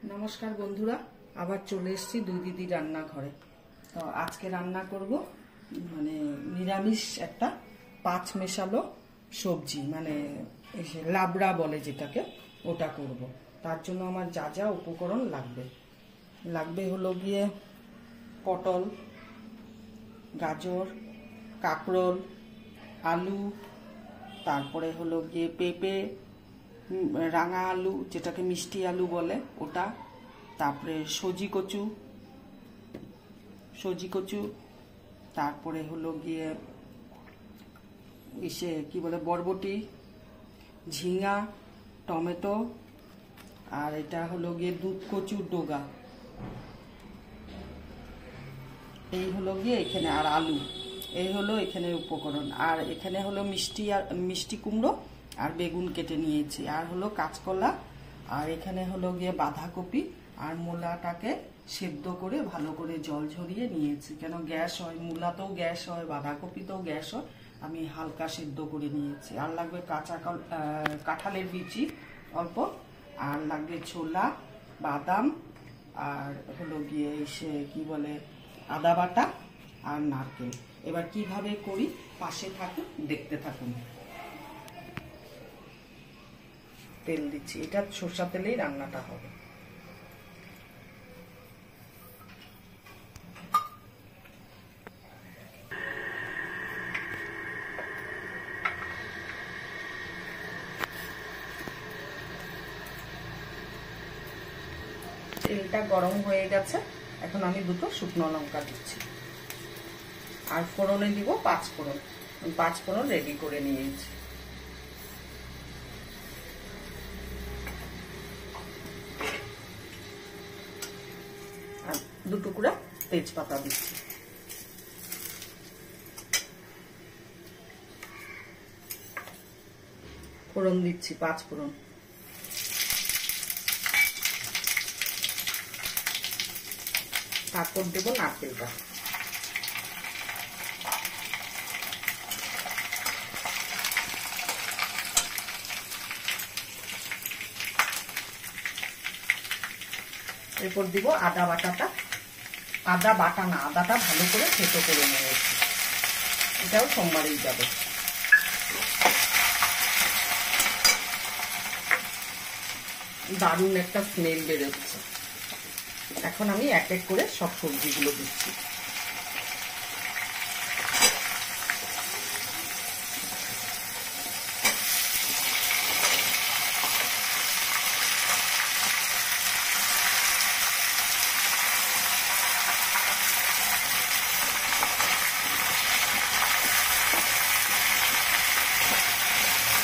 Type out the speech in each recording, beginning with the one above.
नमस्कार बंधुरा आबार चले एसेছি দুই দিদি রান্নাঘরে। তো আজকে রান্না করব মানে নিরামিষ একটা পাঁচ মেশালো সবজি, মানে লাবড়া বলে যেটাকে, ওটা করব। তার জন্য আমার যা যা উপকরণ লাগবে হলো গিয়ে পটল, গাজর, কাঁকরোল, আলু, তারপরে হলো গিয়ে পেঁপে, রাঙা আলু যেটাকে মিষ্টি আলু বলে ওটা, তারপরে সজি কচু, তারপরে হলো গিয়ে ইসে কি বলে বরবটি, ঝিঙা, টমেটো, আর এটা হলো গিয়ে দুধ কচুর ডগা, এই হলো গিয়ে এখানে, আর আলু, এই হলো এখানে উপকরণ। আর এখানে হলো মিষ্টি কুমড়ো আর বেগুন কেটে নিয়েছি, আর হলো কাঁচকলা, আর এখানে হলো গিয়ে বাঁধাকপি, আর মূলাটাকে সেদ্ধ করে ভালো করে জল ঝরিয়ে নিয়েছি, কেন গ্যাস হয়, মূলাতেও গ্যাস হয়, বাঁধাকপিতেও গ্যাস হয়, আমি হালকা সেদ্ধ করে নিয়েছি। আর লাগবে কাঁঠালের বিচি অল্প, আর লাগবে ছোলা, বাদাম, আর হলো গিয়ে সে কি বলে আদা বাটা আর নারকেল। এবার কিভাবে করি পাশে থাকুন, দেখতে থাকুন। তেল দিচ্ছি, এটা সরষা তেলেই রান্নাটা হবে। তেলটা গরম হয়ে গেছে, এখন আমি দুটো শুকনো লঙ্কা দিচ্ছি, আর ফোড়নে দিব পাঁচ ফোড়ন রেডি করে নিয়েছি। আর দু টুকরা তেজপাতা দিচ্ছি, ফোড়ন দিচ্ছি পাঁচ ফোড়ন, তারপর দেবো নারকেলটা, এরপর দিব আদা বাটাটা, আদা বাটা না, আদাটা ভালো করে থেতো করে নিয়েছি, এটাও সোমবারেই যাবে। দারুণ একটা স্মেল বেরোচ্ছে। এখন আমি এক এক করে সব সবজিগুলো দিচ্ছি।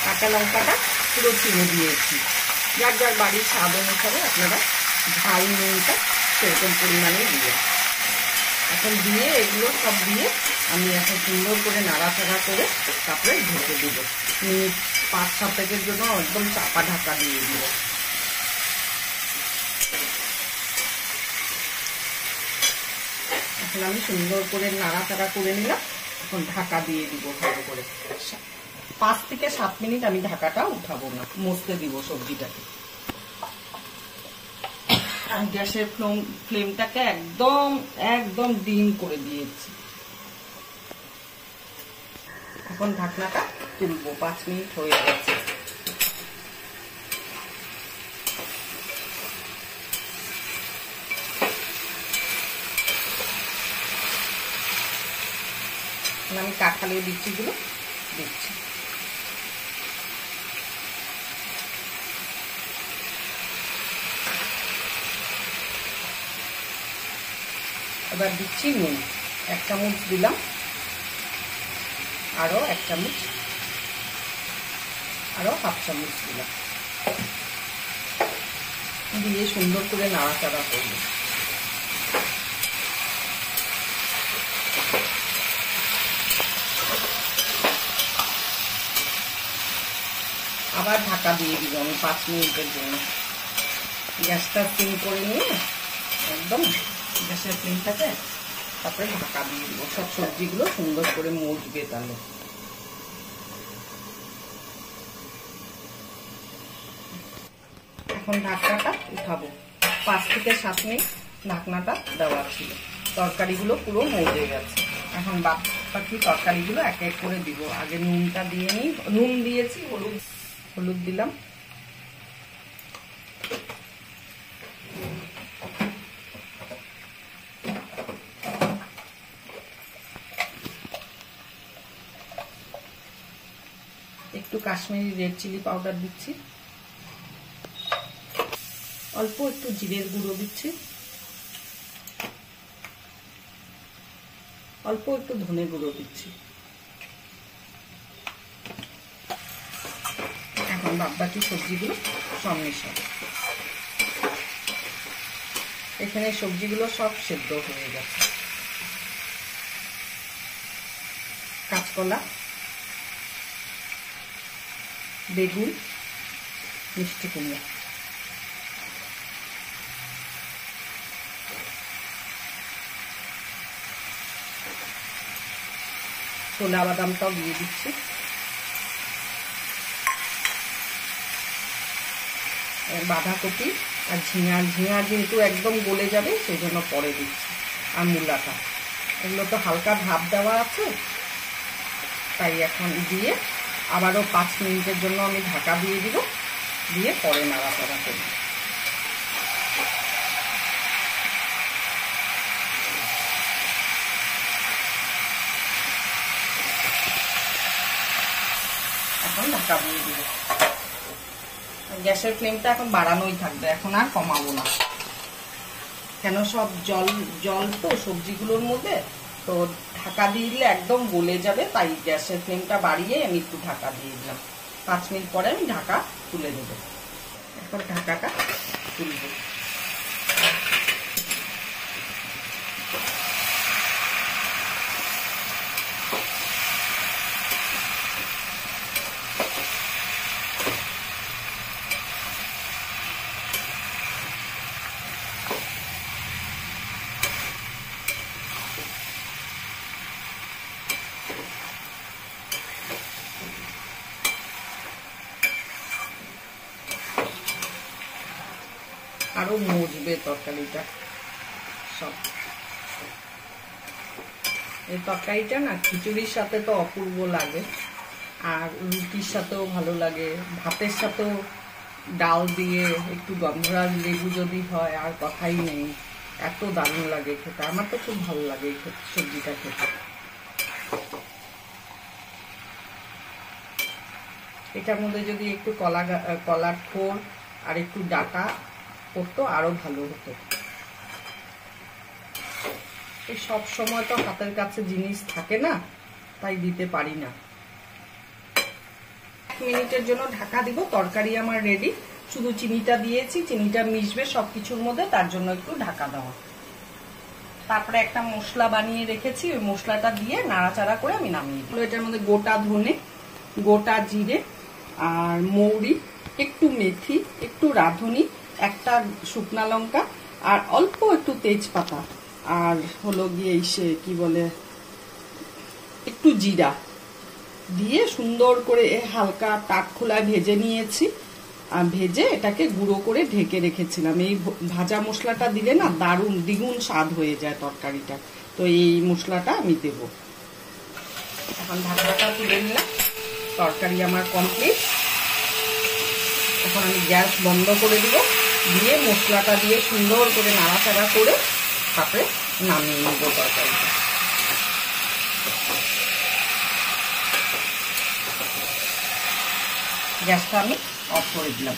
কাঁচা লঙ্কাটা পুরো চিড়ে দিয়েছি, যার যার বাড়ির স্বাদ অনুসারে আপনারা ঝাল নুনটা সেরকম পরিমাণে দিয়ে, এখন দিয়ে এগুলো সব দিয়ে আমি এখন সুন্দর করে নাড়াচাড়া করে তারপরে ঢেকে দিব। মিনিট 5-7 জন্য একদম চাপা ঢাকা দিয়ে দিব। এখন আমি সুন্দর করে নাড়াচাড়া করে নিলাম, এখন ঢাকা দিয়ে দিব ভালো করে। 5 থেকে 7 মিনিট আমি ঢাকাটা উঠাবো না, মুছতে দিব সবজিটাকে। গ্যাসের ফ্লেমটাকে একদম ডিম করে দিয়েছি। এখন ঢাকনাটা তুলবো, 5 মিনিট হয়ে গেছে। আমি কাঁঠালের বিচিগুলো দিচ্ছি, এবার দিচ্ছি নুন, 1 চামচ দিলাম, আরো 1 চামচ, আরো 1/2 চামচ দিলাম, দিয়ে সুন্দর করে নাড়াচাড়া করব। আবার ঢাকা দিয়ে দিব আমি 5 মিনিটের জন্য। গ্যাসটা সিম করে নিয়ে একদম গ্যাসের ফ্লেমটাকে তারপরে ঢাকা দিয়ে দিব, সব সবজিগুলো সুন্দর করে মজবে। তাহলে এখন ঢাকনাটা উঠাবো। 5 থেকে 7 মিনিট ঢাকনাটা দেওয়া ছিল। তরকারিগুলো পুরো মজে গেছে। এখন বাকি তরকারিগুলো এক এক করে দিব। আগে নুনটা দিয়ে নিই। নুন দিয়েছি, হলুদ দিলাম, একটু কাশ্মীরি রেড চিলি পাউডার দিচ্ছি, অল্প একটু জিরের গুঁড়ো দিচ্ছি, অল্প একটু ধনে গুঁড়ো দিচ্ছি। এখন বাকি সবজিগুলো সব মেশাবো। এখানে সবজিগুলো সব সেদ্ধ হয়ে গেছে। কাঁচকলা, বেগুন, মিষ্টি কুমড়া, ছোলা বাদামটাও দিয়ে দিচ্ছি, বাঁধাকপি আর ঝিঙা কিন্তু একদম গলে যাবে, সেই জন্য পরে দিচ্ছি, আর মূলাটা। এগুলো তো হালকা ভাপ দেওয়া আছে, তাই এখন দিয়ে আবারও 5 মিনিটের জন্য আমি ঢাকা দিয়ে দিব, দিয়ে পরে নাড়াচাড়া করব। এখন ঢাকা দিয়ে দিব। গ্যাসের ফ্লেমটা এখন বাড়ানোই থাকবে, এখন আর কমাবো না, কেন সব জল তো সবজিগুলোর মধ্যে, তো ঢাকা দিয়ে দিলে একদম গলে যাবে, তাই গ্যাসের ফ্লেমটা বাড়িয়ে আমি একটু ঢাকা দিয়ে দিলাম। 5 মিনিট পরে আমি ঢাকা তুলে দেব। এখন ঢাকাটা তুলব। আরো মজবে তরকারিটা সব। এই তরকারিটা না খিচুড়ির সাথে তো অপূর্ব লাগে, আর রুটির সাথেও ভালো লাগে, ভাতের সাথেও ডাল দিয়ে একটু গন্ধরাজ লেবু যদি হয় আর কথাই নেই, এত দারুণ লাগে খেতে। আমার তো খুব ভালো লাগে এই সবজিটা খেতে। এটার মধ্যে যদি একটু কলার ঠোর আর একটু ডাটা করতো আরো ভালো হতো। এই সব সময় তো হাতের কাছে জিনিস থাকে না, তাই দিতে পারি না। 1 মিনিটের জন্য ঢাকা দিব। তরকারি আমার রেডি, শুধু চিনিটা দিয়েছি, চিনিটা মিশবে সবকিছুর মধ্যে, তার জন্য একটু ঢাকা দেওয়া। তারপরে একটা মশলা বানিয়ে রেখেছি, ওই মশলাটা দিয়ে নাড়াচাড়া করে আমি নামিয়ে দিই। এটার মধ্যে গোটা ধনে, গোটা জিরে আর মৌরি, একটু মেথি, একটু রাঁধুনি, একটা শুকনা লঙ্কা আর অল্প একটু তেজপাতা, আর হলো গিয়ে কি বলে একটু জিরা দিয়ে সুন্দর করে হালকা টাক খোলায় ভেজে নিয়েছি। ভেজে এটাকে গুঁড়ো করে ঢেকে রেখেছিলাম। এই ভাজা মশলাটা দিলে না দারুণ দ্বিগুণ স্বাদ হয়ে যায় তরকারিটা, তো এই মশলাটা আমি দেব। এখন ঢাকনাটা তুলে নিলাম। তরকারি আমার কমপ্লিট। এখন আমি গ্যাস বন্ধ করে দিব, দিয়ে মশলাটা দিয়ে সুন্দর করে নাড়াচাড়া করে তারপরে নামিয়ে নেব তরকারিটা। গ্যাসটা আমি অফ করে দিলাম।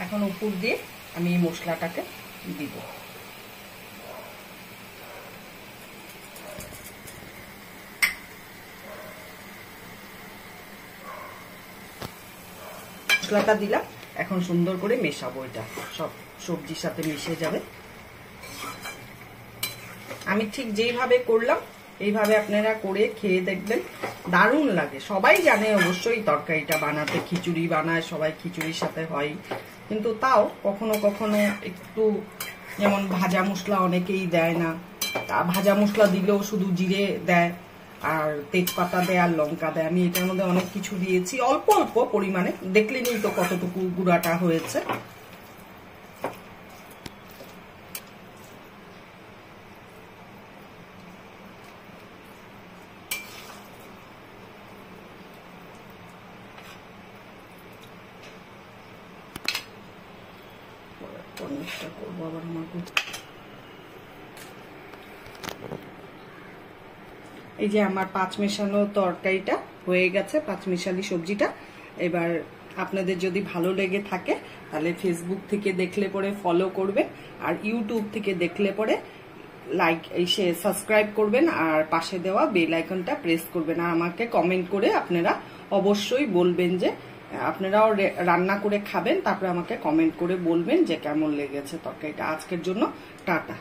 এখন উপর দিয়ে আমি এই মশলাটাকে দিব। মশলাটা দিলাম, এখন সুন্দর করে মেশাবো। এটা সব সবজির সাথে মিশে যাবে। আমি ঠিক যেইভাবে করলাম এইভাবে আপনারা করে খেয়ে দেখবেন, দারুণ লাগে। সবাই জানে অবশ্যই তরকারিটা বানাতে, খিচুড়ি বানায় সবাই, খিচুড়ির সাথে হয়, কিন্তু তাও কখনো কখনো একটু, যেমন ভাজা মশলা অনেকেই দেয় না, ভাজা মশলা দিলেও শুধু জিরে দেয়, আর তেজপাতা দেয় আর লঙ্কা দেয়। আমি এটার মধ্যে অনেক কিছু দিয়েছি, অল্প অল্প পরিমাণে, দেখলেনই তো কতটুকু গুঁড়াটা হয়েছে। পনিরটা করবো আবার আমাকে। এই যে আমার 5 মেশানো তরকারিটা হয়ে গেছে, 5 মেশালি সবজিটা। এবার আপনাদের যদি ভালো লেগে থাকে তাহলে ফেসবুক থেকে দেখলে পরে ফলো করবেন, আর ইউটিউব থেকে দেখলে পরে লাইক এসে সাবস্ক্রাইব করবেন, আর পাশে দেওয়া বেল আইকনটা প্রেস করবেন। আর আমাকে কমেন্ট করে আপনারা অবশ্যই বলবেন যে আপনারাও রান্না করে খাবেন, তারপরে আমাকে কমেন্ট করে বলবেন যে কেমন লেগেছে তরকারিটা। আজকের জন্য টাটা।